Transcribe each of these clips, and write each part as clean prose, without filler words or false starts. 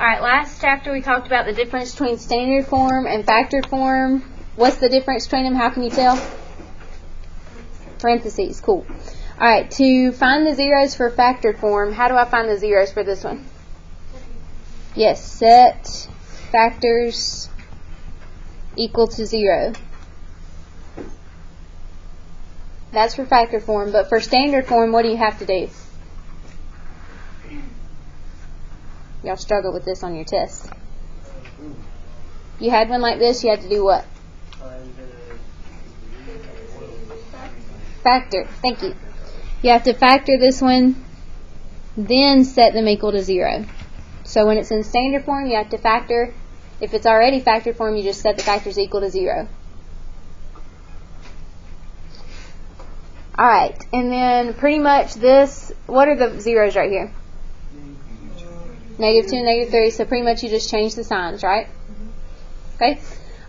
Alright, last chapter we talked about the difference between standard form and factored form. What's the difference between them? How can you tell? Parentheses. Cool. Alright, to find the zeros for factored form, how do I find the zeros for this one? Yes, set factors equal to 0. That's for factored form, but for standard form, what do you have to do? Y'all struggle with this on your test. You had one like this, you had to do what? Factor. Thank you. You have to factor this one, then set them equal to 0. So when it's in standard form, you have to factor. If it's already factored form, you just set the factors equal to 0. Alright, and then pretty much this, what are the zeros right here? -2 and -3, so pretty much you just change the signs, right? Okay.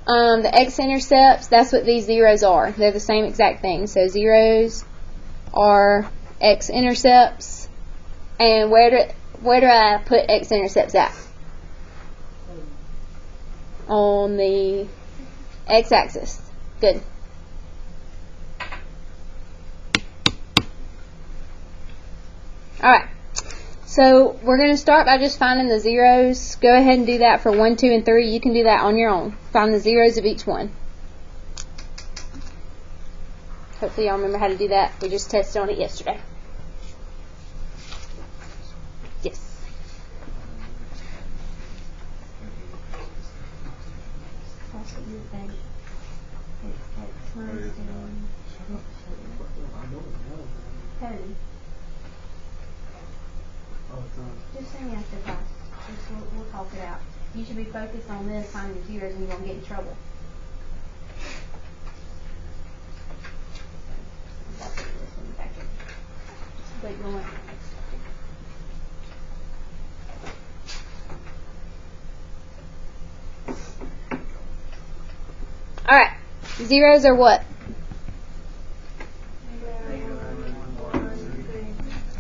The x-intercepts, that's what these zeros are. They're the same exact thing. So zeros are x-intercepts. And where do I put x-intercepts at? On the x-axis. Good. Alright. So we're going to start by just finding the zeros. Go ahead and do that for 1, 2, and 3. You can do that on your own. Find the zeros of each one. Hopefully y'all remember how to do that. We just tested on it yesterday. Yes. Just send me after class. We'll talk it out. You should be focused on this, finding the zeros, and you won't get in trouble. Alright. Zeros are what?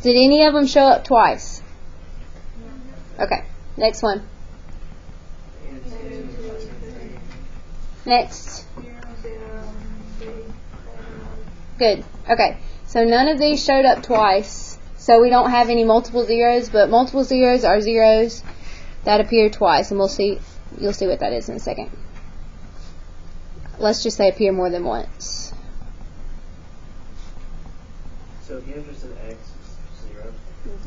Did any of them show up twice? Okay, next one. Next. Good. Okay, so none of these showed up twice, so we don't have any multiple zeros, but multiple zeros are zeros that appear twice, and you'll see what that is in a second. Let's just say appear more than once. So if you have just an x, it's 0?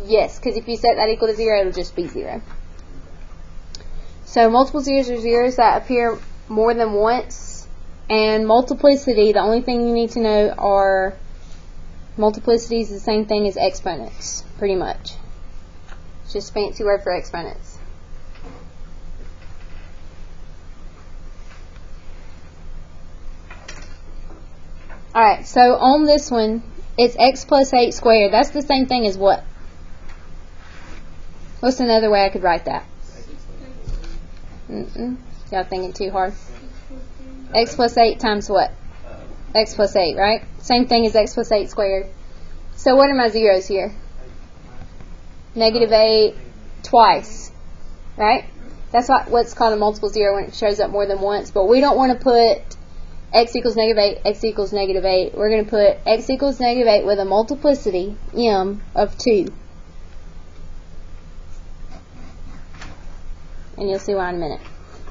Yes, because if you set that equal to 0, it'll just be 0. So multiple zeros are zeros that appear more than once, and multiplicity, the only thing you need to know are multiplicity is the same thing as exponents, pretty much. It's just a fancy word for exponents. Alright, so on this one, it's x plus 8 squared. That's the same thing as what? What's another way I could write that? Y'all thinking too hard. X plus 8 times what? X plus 8, right? Same thing as x plus 8 squared. So what are my zeros here? -8 twice, right? That's what's called a multiple zero when it shows up more than once. But we don't want to put x equals -8, x equals -8. We're going to put x equals -8 with a multiplicity, m, of 2. And you'll see why in a minute.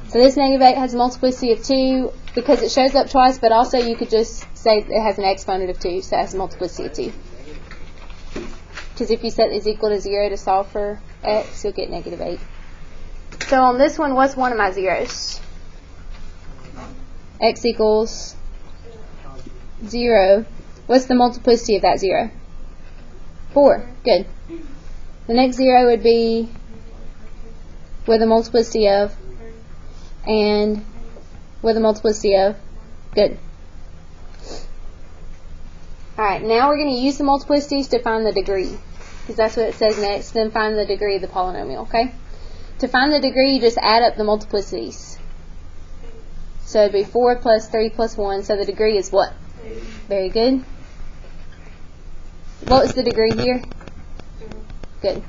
So this -8 has a multiplicity of 2 because it shows up twice, but also you could just say it has an exponent of 2, so it has a multiplicity of 2. Because if you set this equal to 0 to solve for x, you'll get -8. So on this one, what's one of my zeros? X equals 0. What's the multiplicity of that 0? 4. Good. The next 0 would be with a multiplicity of, and with a multiplicity of. Good. Alright, now we're going to use the multiplicities to find the degree, because that's what it says next. Then find the degree of the polynomial, okay? To find the degree, you just add up the multiplicities. So it would be 4 plus 3 plus 1, so the degree is what? 8. Very good. What was the degree here? Good.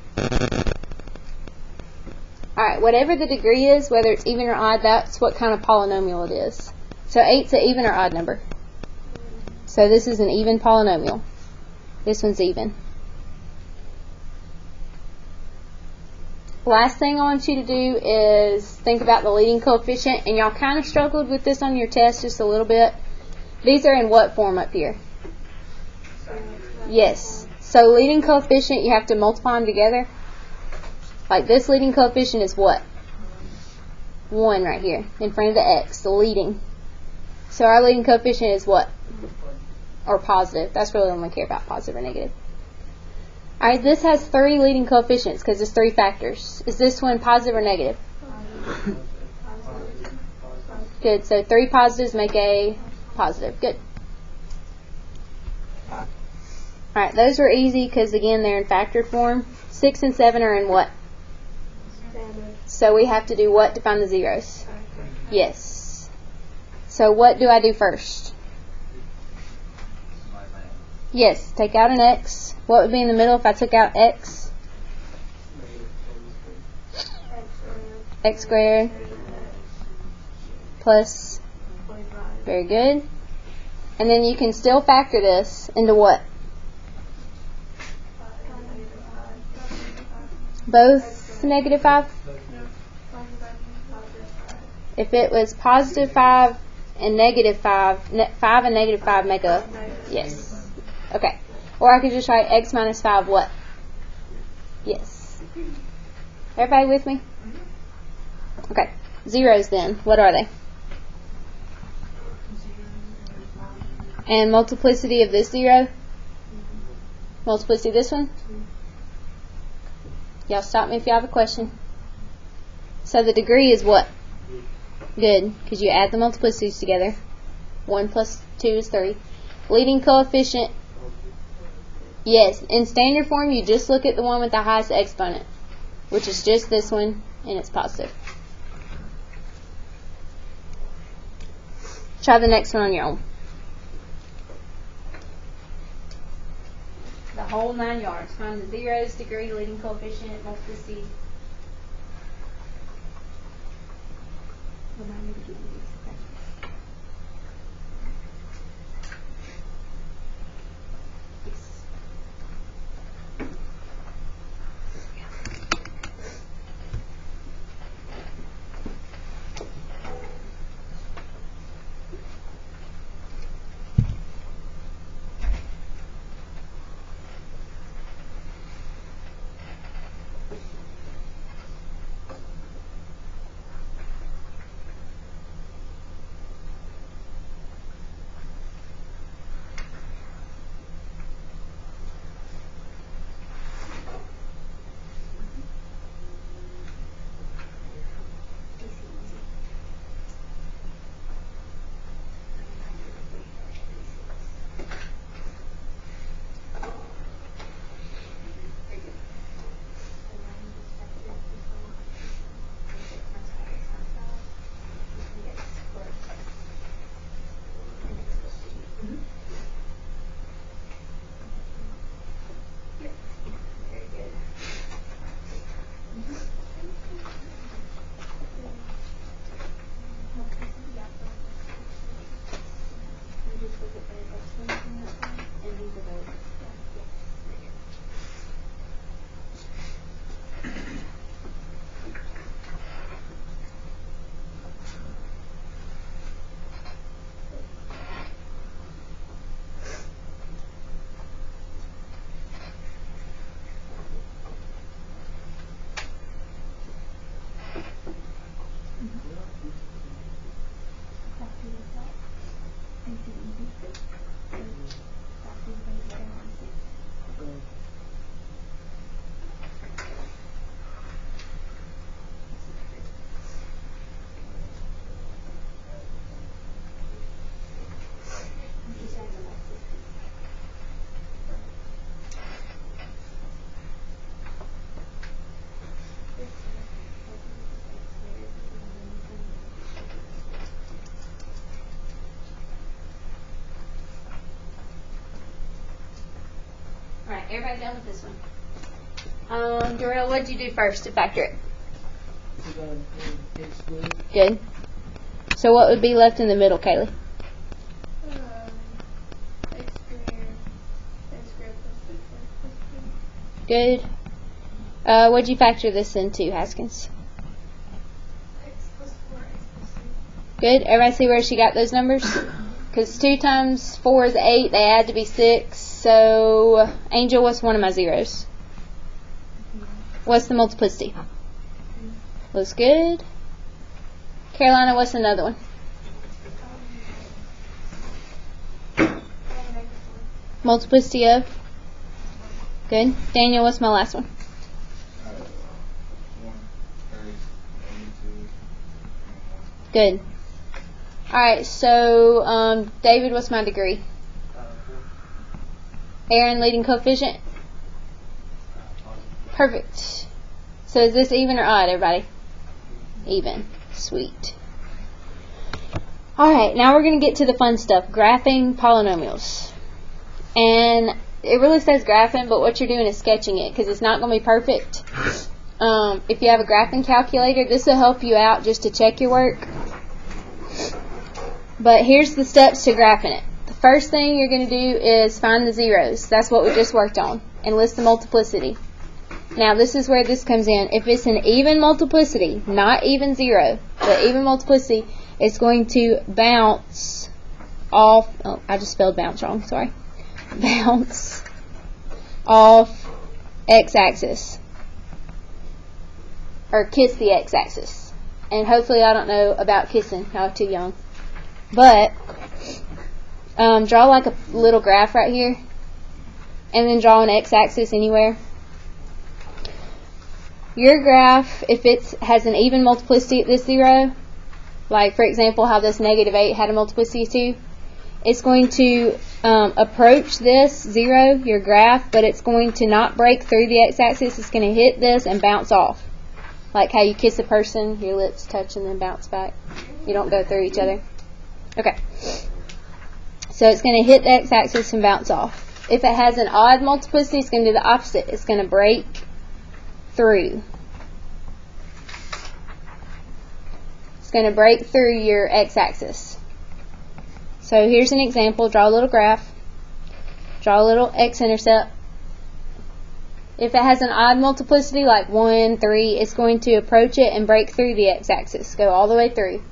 Alright, whatever the degree is, whether it's even or odd, that's what kind of polynomial it is. So 8's an even or odd number. So this is an even polynomial. This one's even. Last thing I want you to do is think about the leading coefficient, and y'all kind of struggled with this on your test just a little bit. These are in what form up here? Yes. So leading coefficient, you have to multiply them together. Like this leading coefficient is what? 1 right here in front of the x, the leading. So our leading coefficient is what? Or positive. That's really all we care about, positive or negative. Alright, this has 3 leading coefficients because it's 3 factors. Is this one positive or negative? Good. So 3 positives make a positive. Good. Alright, those were easy because, again, they're in factored form. 6 and 7 are in what? So we have to do what to find the zeros? Yes. So what do I do first? Yes, take out an x. What would be in the middle if I took out x? X squared plus, very good. And then you can still factor this into what? Both negative 5? If it was positive 5 and negative 5, 5 and negative 5 make a, yes. Okay. Or I could just write x minus 5 what? Yes. Everybody with me? Okay. Zeros then. What are they? And multiplicity of this 0? Multiplicity of this one? Y'all stop me if you have a question. So the degree is what? Good, because you add the multiplicities together. 1 plus 2 is 3. Leading coefficient, yes. In standard form, you just look at the one with the highest exponent, which is just this one, and it's positive. Try the next one on your own. The whole 9 yards. Find the zeros, degree, leading coefficient, multiplicity. Remind me to give you these, okay? Yes. Alright, everybody done with this one? Darrell, what did you do first to factor it? Good. So what would be left in the middle, Kaylee? Good. What'd you factor this into, Haskins? Good. Everybody see where she got those numbers? Because 2 times 4 is 8. They add to be 6. So, Angel, what's one of my zeros? What's the multiplicity? Looks good. Carolina, what's another one? Multiplicity of? Good. Daniel, what's my last one? Good. Alright, so David, what's my degree? Aaron, leading coefficient? Perfect. So is this even or odd, everybody? Even. Sweet. Alright, now we're going to get to the fun stuff. Graphing polynomials. And it really says graphing, but what you're doing is sketching it, because it's not going to be perfect. If you have a graphing calculator, this will help you out just to check your work. But here's the steps to graphing it. The first thing you're going to do is find the zeros. That's what we just worked on. And list the multiplicity. Now this is where this comes in. If it's an even multiplicity, not even zero, but even multiplicity, it's going to bounce off. Oh, I just spelled bounce wrong. Sorry. Bounce off x-axis. Or kiss the x-axis. And hopefully I don't know about kissing. I'm too young. But draw like a little graph right here, and then draw an x-axis anywhere. Your graph, if it has an even multiplicity at this zero, like for example how this -8 had a multiplicity of 2, it's going to approach this zero, your graph, but it's going to not break through the x-axis. It's going to hit this and bounce off. Like how you kiss a person, your lips touch and then bounce back. You don't go through each other. Okay, so it's going to hit the x-axis and bounce off. If it has an odd multiplicity, it's going to do the opposite. It's going to break through. It's going to break through your x-axis. So here's an example. Draw a little graph. Draw a little x-intercept. If it has an odd multiplicity like 1, 3, it's going to approach it and break through the x-axis. Go all the way through,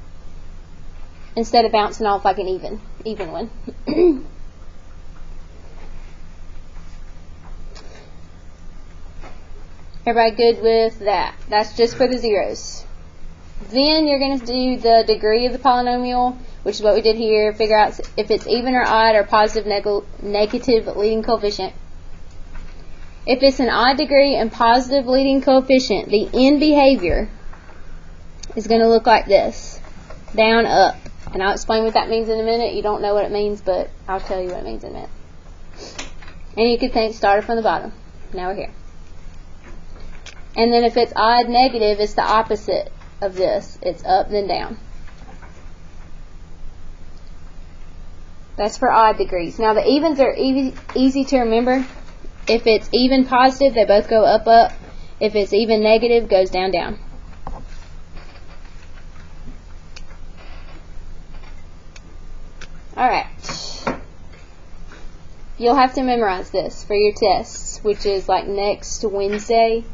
instead of bouncing off like an even one. Everybody good with that? That's just for the zeros. Then you're going to do the degree of the polynomial, which is what we did here. Figure out if it's even or odd or positive, negative leading coefficient. If it's an odd degree and positive leading coefficient, the end behavior is going to look like this. Down, up. And I'll explain what that means in a minute. You don't know what it means, but I'll tell you what it means in a minute. And you could think started from the bottom. Now we're here. And then if it's odd negative, it's the opposite of this. It's up, then down. That's for odd degrees. Now the evens are easy to remember. If it's even positive, they both go up, up. If it's even negative, goes down, down. Alright. You'll have to memorize this for your tests, which is like next Wednesday.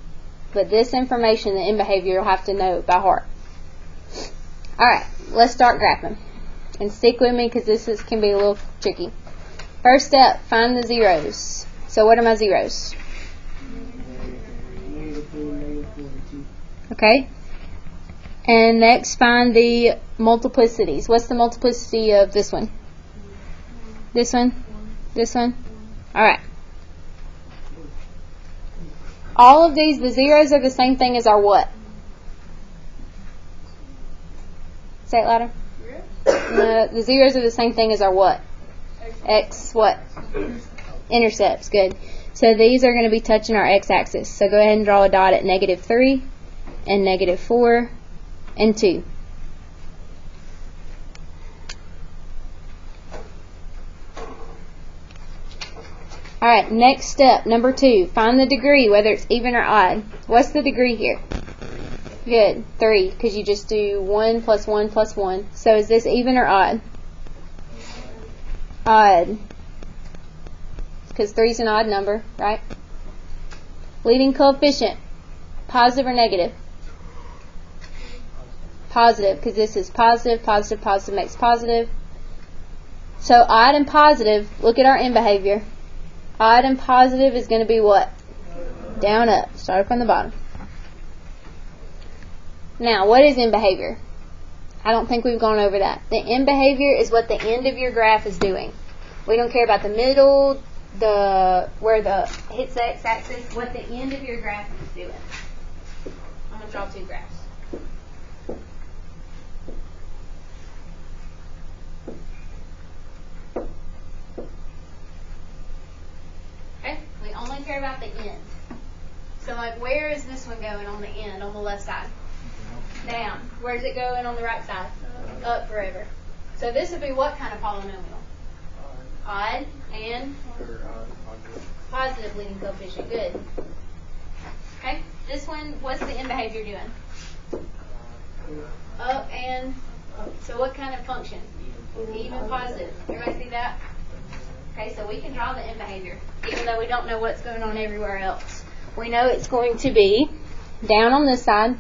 But this information, the end behavior, you'll have to know by heart. Alright, let's start graphing. And stick with me because this can be a little tricky. First step, find the zeros. So what are my zeros? Okay. And next, find the multiplicities. What's the multiplicity of this one? This one? This one? Alright. All of these, the zeros are the same thing as our what? Say it louder. The zeros are the same thing as our what? X what? Intercepts. Good. So these are going to be touching our x-axis. So go ahead and draw a dot at -3 and -4 and 2. Alright, next step, number 2. Find the degree, whether it's even or odd. What's the degree here? Good. 3, because you just do 1 plus 1 plus 1. So is this even or odd? Odd. Because 3 is an odd number, right? Leading coefficient, positive or negative? Positive, because this is positive, positive, positive makes positive. So odd and positive, look at our end behavior. Odd and positive is going to be what? Down, up. Start from the bottom. Now, what is end behavior? I don't think we've gone over that. The end behavior is what the end of your graph is doing. We don't care about the middle, where the hits the x-axis, what the end of your graph is doing. I'm going to draw 2 graphs. Okay, we only care about the end. So like, where is this one going on the end, on the left side? Down. Where's it going on the right side? Up forever. So this would be what kind of polynomial? Odd and positive leading coefficient. Good. Okay. This one, what's the end behavior doing? Up and so what kind of function? Even positive. Everybody see that? Okay, so we can draw the end behavior, even though we don't know what's going on everywhere else. We know it's going to be down on this side.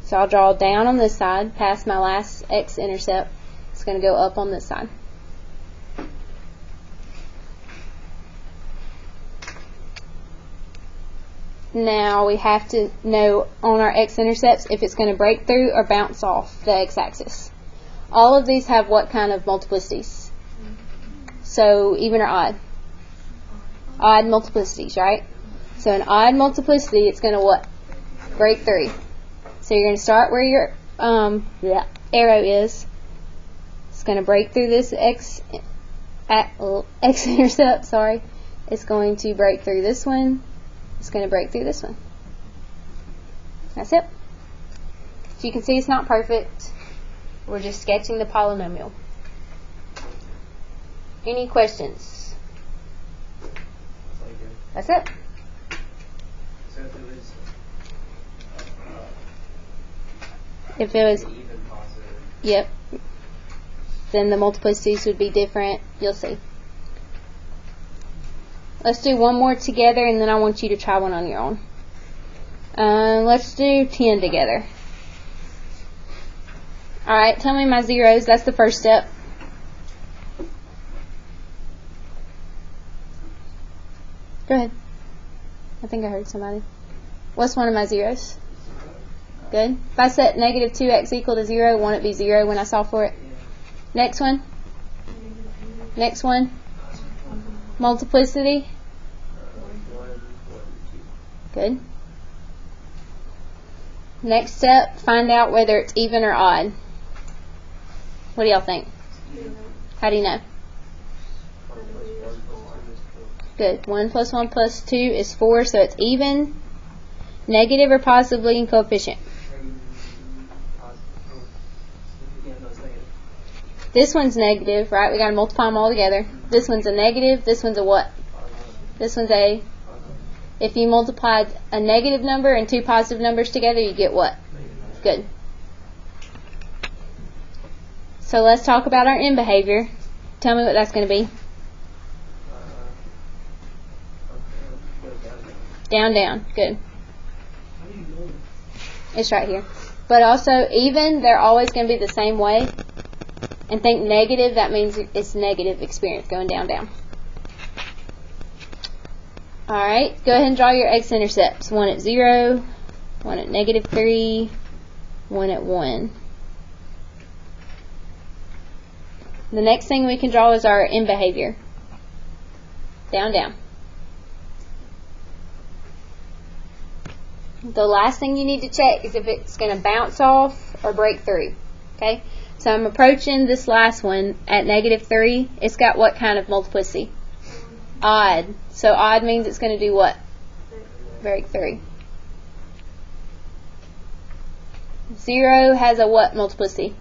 So I'll draw down on this side, past my last x-intercept. It's going to go up on this side. Now we have to know on our x-intercepts if it's going to break through or bounce off the x-axis. All of these have what kind of multiplicities? So even or odd? Odd multiplicities, right? So an odd multiplicity, it's going to what? Break through. So you're going to start where your arrow is. It's going to break through this x-intercept, sorry. It's going to break through this one. It's going to break through this one. That's it. So you can see it's not perfect. We're just sketching the polynomial. Any questions? That's it. If it was, yep, then the multiplicities would be different. You'll see. Let's do one more together, and then I want you to try one on your own. Let's do 10 together. Alright, tell me my zeros. That's the first step. Go ahead. I think I heard somebody. What's one of my zeros? Good. If I set negative 2x equal to 0, won't it be 0 when I solve for it? Next one. Next one. Multiplicity. Good. Next step, find out whether it's even or odd. What do y'all think? How do you know? Good. 1 plus 1 plus 2 is 4, so it's even. Negative or positive leading coefficient? This one's negative, right? We got to multiply them all together. This one's a negative. This one's a what? This one's a. If you multiplied a negative number and 2 positive numbers together, you get what? Good. So let's talk about our end behavior. Tell me what that's going to be. Down, down. Good. It's right here. But also, even, they're always going to be the same way. And think negative, that means it's negative experience, going down, down. Alright, go ahead and draw your x-intercepts. One at 0, one at negative 3, one at 1. The next thing we can draw is our end behavior. Down, down. The last thing you need to check is if it's going to bounce off or break through. Okay? So I'm approaching this last one at negative 3. It's got what kind of multiplicity? Odd. So odd means it's going to do what? Break through. 0 has a what multiplicity?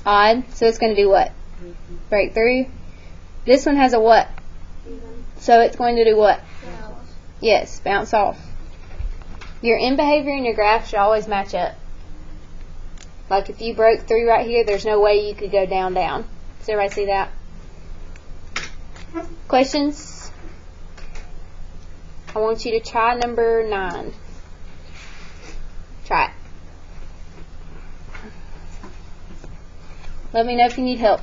Odd. So it's going to do what? Break through. This one has a what? So it's going to do what? Yes, bounce off. Your end behavior and your graph should always match up. Like if you broke through right here, there's no way you could go down, down. Does everybody see that? Questions? I want you to try number 9. Try it. Let me know if you need help.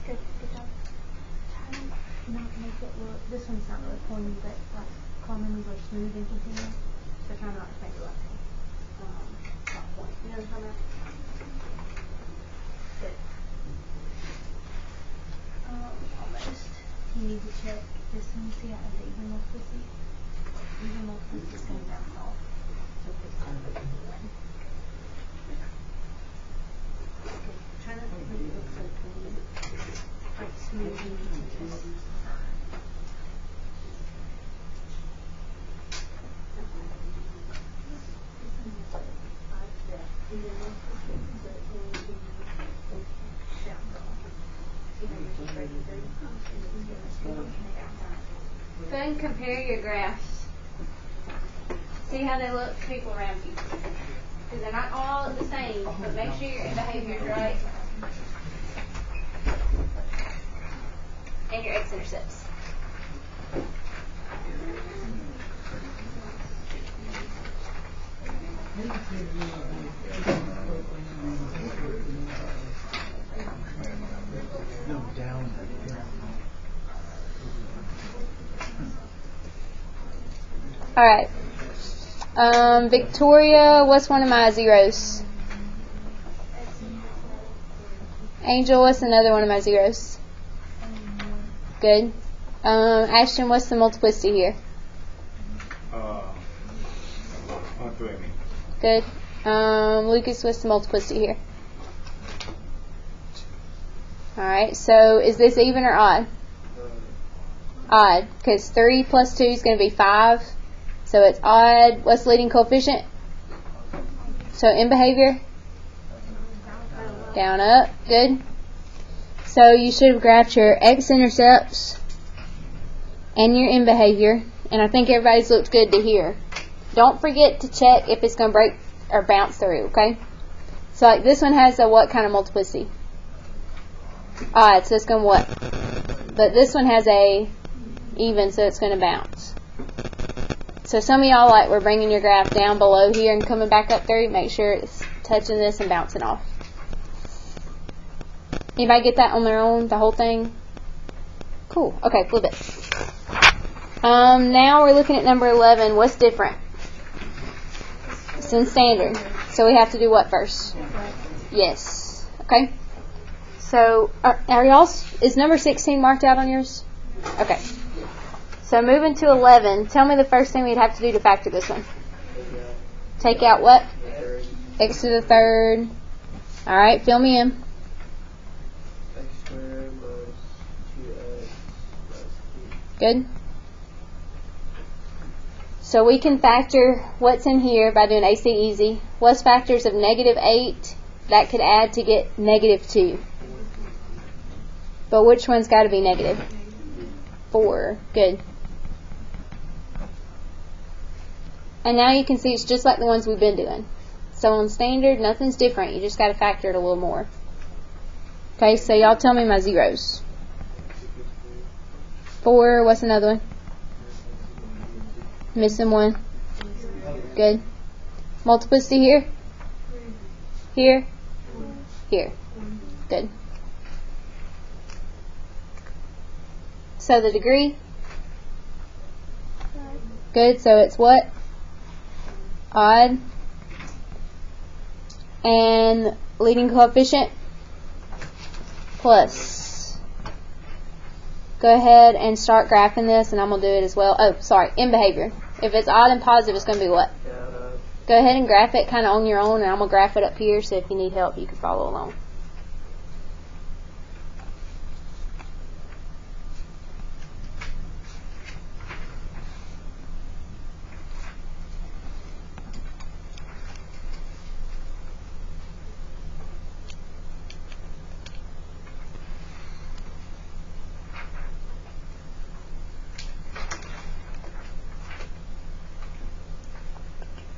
Good job. Try not to make it look, this one's not really pointy, but like columns are smooth and continuous. So try not to make it like top point. You know what I'm talking about? Good. Almost. You need to check this one. See how it's even multiplicity? Even multiplicity is going to bounce off. So it's kind of a one. Try not to make it look so pointy. Like smooth and continuous. Go ahead and compare your graphs. See how they look to people around you. Because they're not all the same, but make sure your behavior is right. And your x-intercepts. Alright. Victoria, what's one of my zeros? Angel, what's another one of my zeros? Good. Ashton, what's the multiplicity here? 20. Good. Lucas, what's the multiplicity here? Alright, so is this even or odd? Odd, because 3 plus 2 is going to be 5. So it's odd. What's the leading coefficient? So in behavior? Down, up. Good. So you should have graphed your x-intercepts and your in behavior. And I think everybody's looked good to here. Don't forget to check if it's going to break or bounce through, okay? So like this one has a what kind of multiplicity? Odd, so it's going to what? But this one has a even, so it's going to bounce. So some of y'all, like, we're bringing your graph down below here and coming back up through. Make sure it's touching this and bouncing off. Anybody get that on their own, the whole thing? Cool. Okay, flip it. Now we're looking at number 11. What's different? It's in standard. So we have to do what first? Yes. Okay. So are y'all, is number 16 marked out on yours? Okay. So moving to 11, tell me the first thing we'd have to do to factor this one. Take out what? X to the third. All right, fill me in. X squared plus 2x plus 2. Good. So we can factor what's in here by doing AC easy. What's factors of -8? That could add to get -2. But which one's got to be negative? 4. Good. And now you can see it's just like the ones we've been doing. So on standard, nothing's different. You just got to factor it a little more. Okay, so y'all tell me my zeros. 4, what's another one? Missing 1. Good. Multiplicity here? Here? Here. Good. So the degree? Good, so it's what? Odd. And leading coefficient? Plus. Go ahead and start graphing this, and I'm going to do it as well. Oh, sorry, in behavior. If it's odd and positive, it's going to be what? Go ahead and graph it kind of on your own, and I'm going to graph it up here, so if you need help, you can follow along.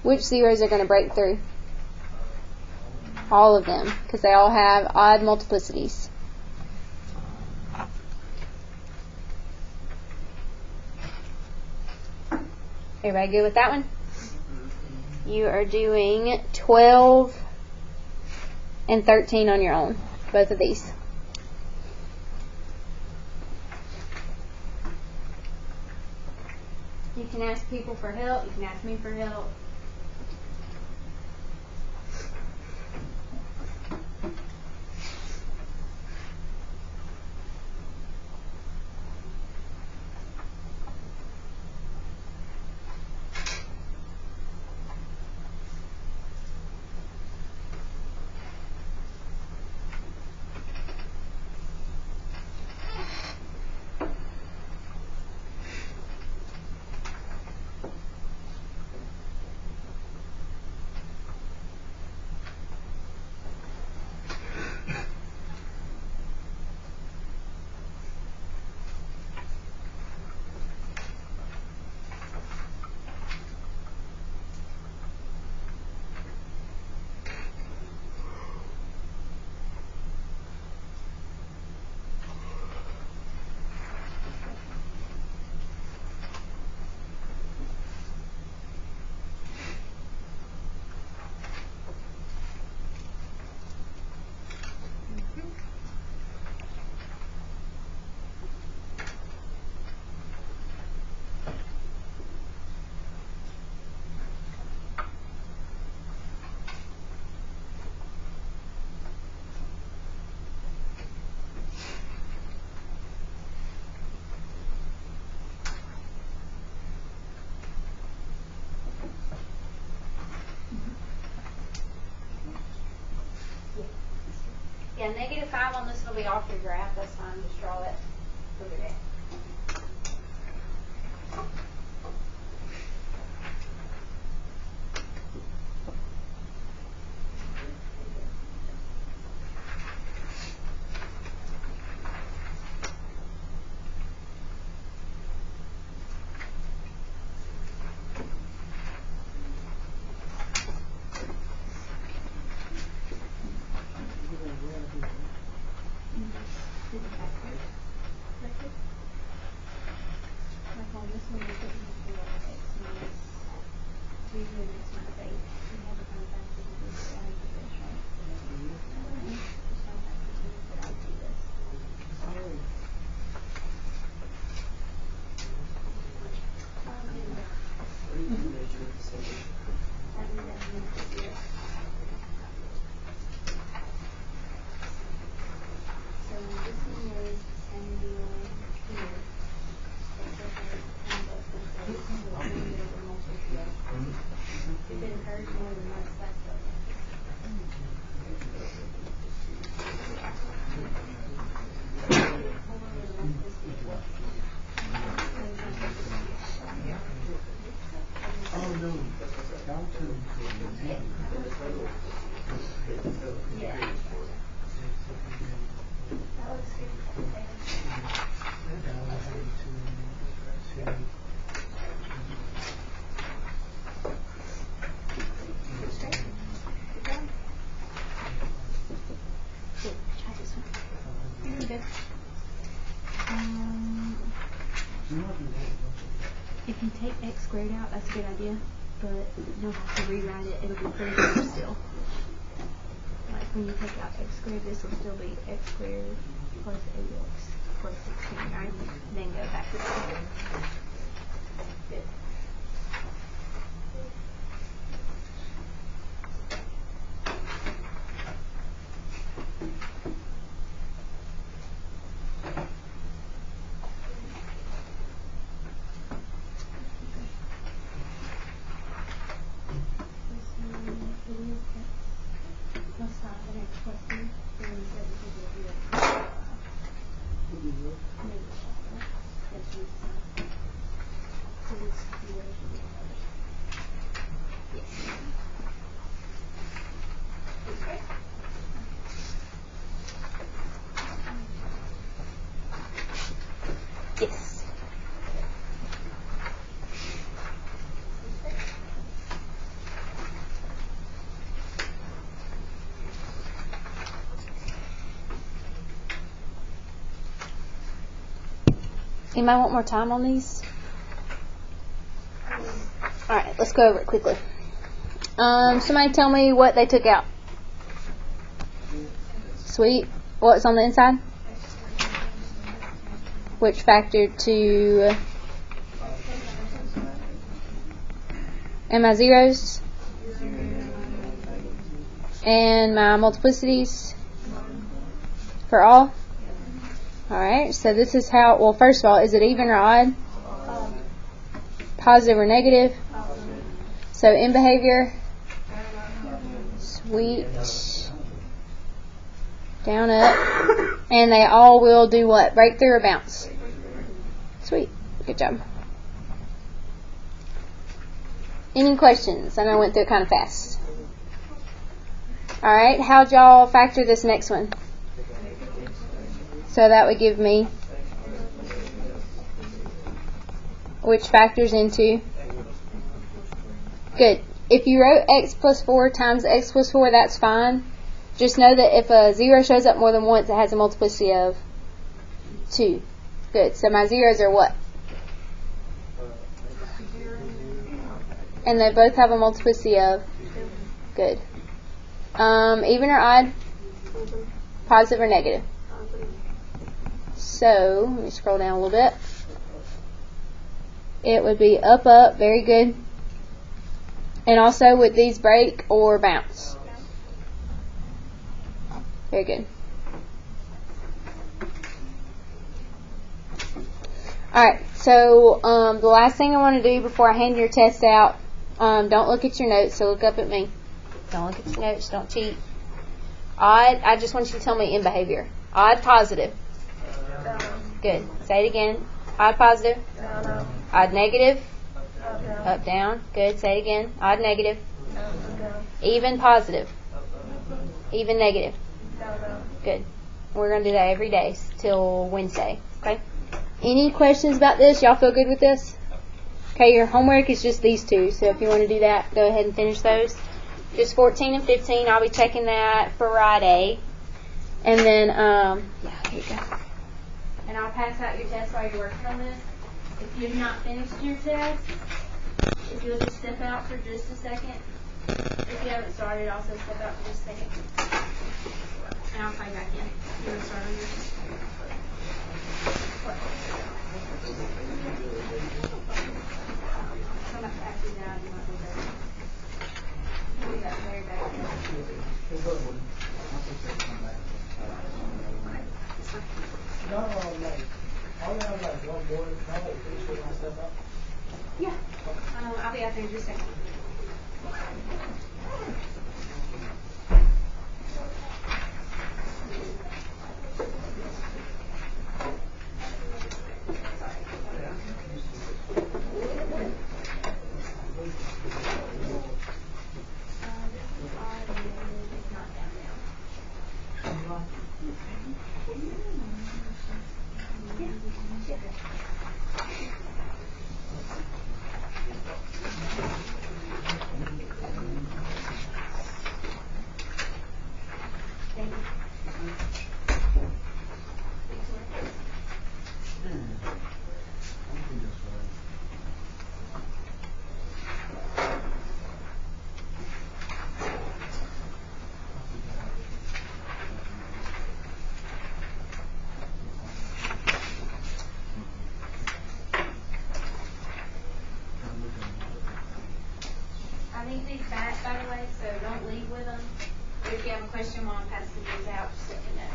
Which zeros are going to break through? All of them, because they all have odd multiplicities. Everybody good with that one? You are doing 12 and 13 on your own, both of these. You can ask people for help. You can ask me for help. Yeah, -5 on this will be off your graph. That's fine. Just draw it over there. take x squared out, that's a good idea, but you'll have to rewrite it. It'll be pretty good still. Like when you take out x squared, this will still be x squared plus 8x plus 16, right? Then go back to that. Good. Yes. Anybody want more time on these? Alright, let's go over it quickly. Somebody tell me what they took out. Sweet. What's on the inside? Which factored to... And my zeros? And my multiplicities? For all? Alright, so this is how... Well, first of all, is it even or odd? Positive or negative? So in behavior? Sweet. Down, up. And they all will do what? Break through or bounce? Sweet. Good job. Any questions? I know I went through it kind of fast. Alright, how'd y'all factor this next one? So that would give me which factors into? Good. If you wrote x plus 4 times x plus 4, that's fine. Just know that if a 0 shows up more than once, it has a multiplicity of 2. Good. So my zeros are what? And they both have a multiplicity of? Good. Even or odd? Positive or negative? So, let me scroll down a little bit. It would be up, up. Very good. And also, would these break or bounce? Very good. Alright, so the last thing I want to do before I hand your test out, don't look at your notes, so look up at me. Don't look at your notes, don't cheat. Odd, I just want you to tell me in behavior. Odd, positive. Good. Say it again. Odd, positive. Odd, negative. Up, down. Good. Say it again. Odd, negative. Even, positive. Even, negative. Good. We're going to do that every day till Wednesday. Okay? Any questions about this? Y'all feel good with this? Okay, your homework is just these two, so if you want to do that, go ahead and finish those. Just 14 and 15. I'll be checking that Friday. And then, yeah, here you go. And I'll pass out your test while you're working on this. If you have not finished your test, if you'll just step out for just a second. If you haven't started, also step out for just a second. And I'll sign back in. You want to start on yours? I'm not passing down. You might be better. We got very back there. Yeah. I'll be out there in just a second. need these back, by the way, so don't leave with them. But if you have a question while I'm passing these out, just let me know.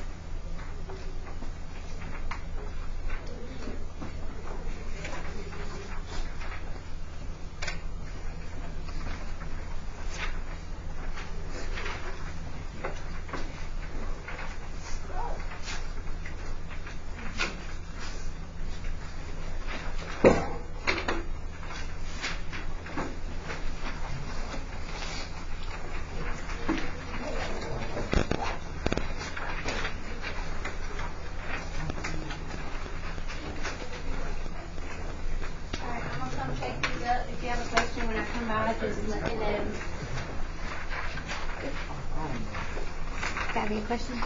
If you have a question when I come by, just let me know. Got any questions?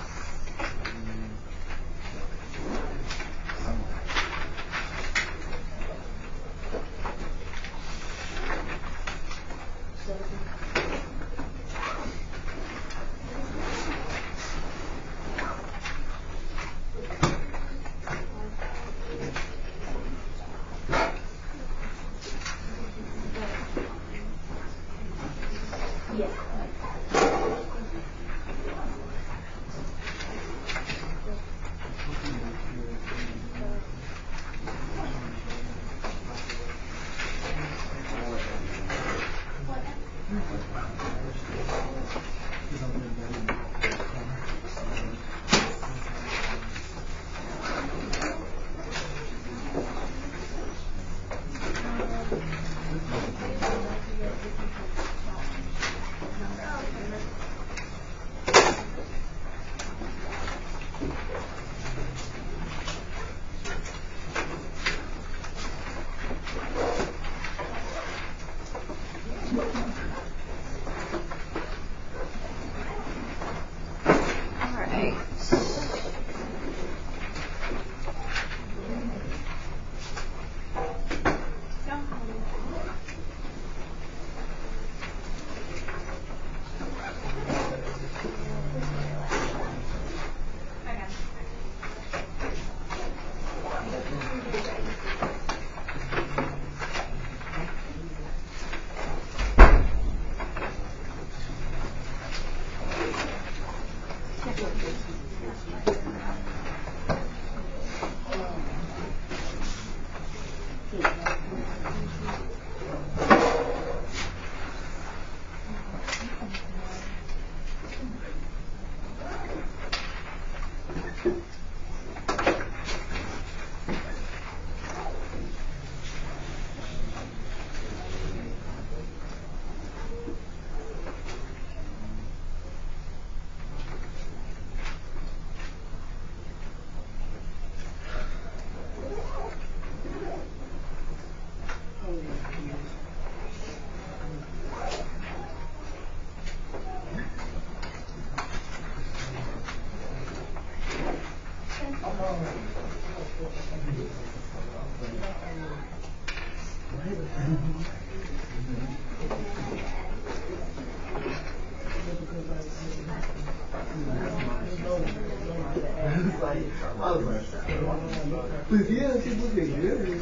Pues sí, así porque quiere.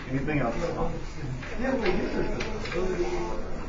Anything else? Yeah, well,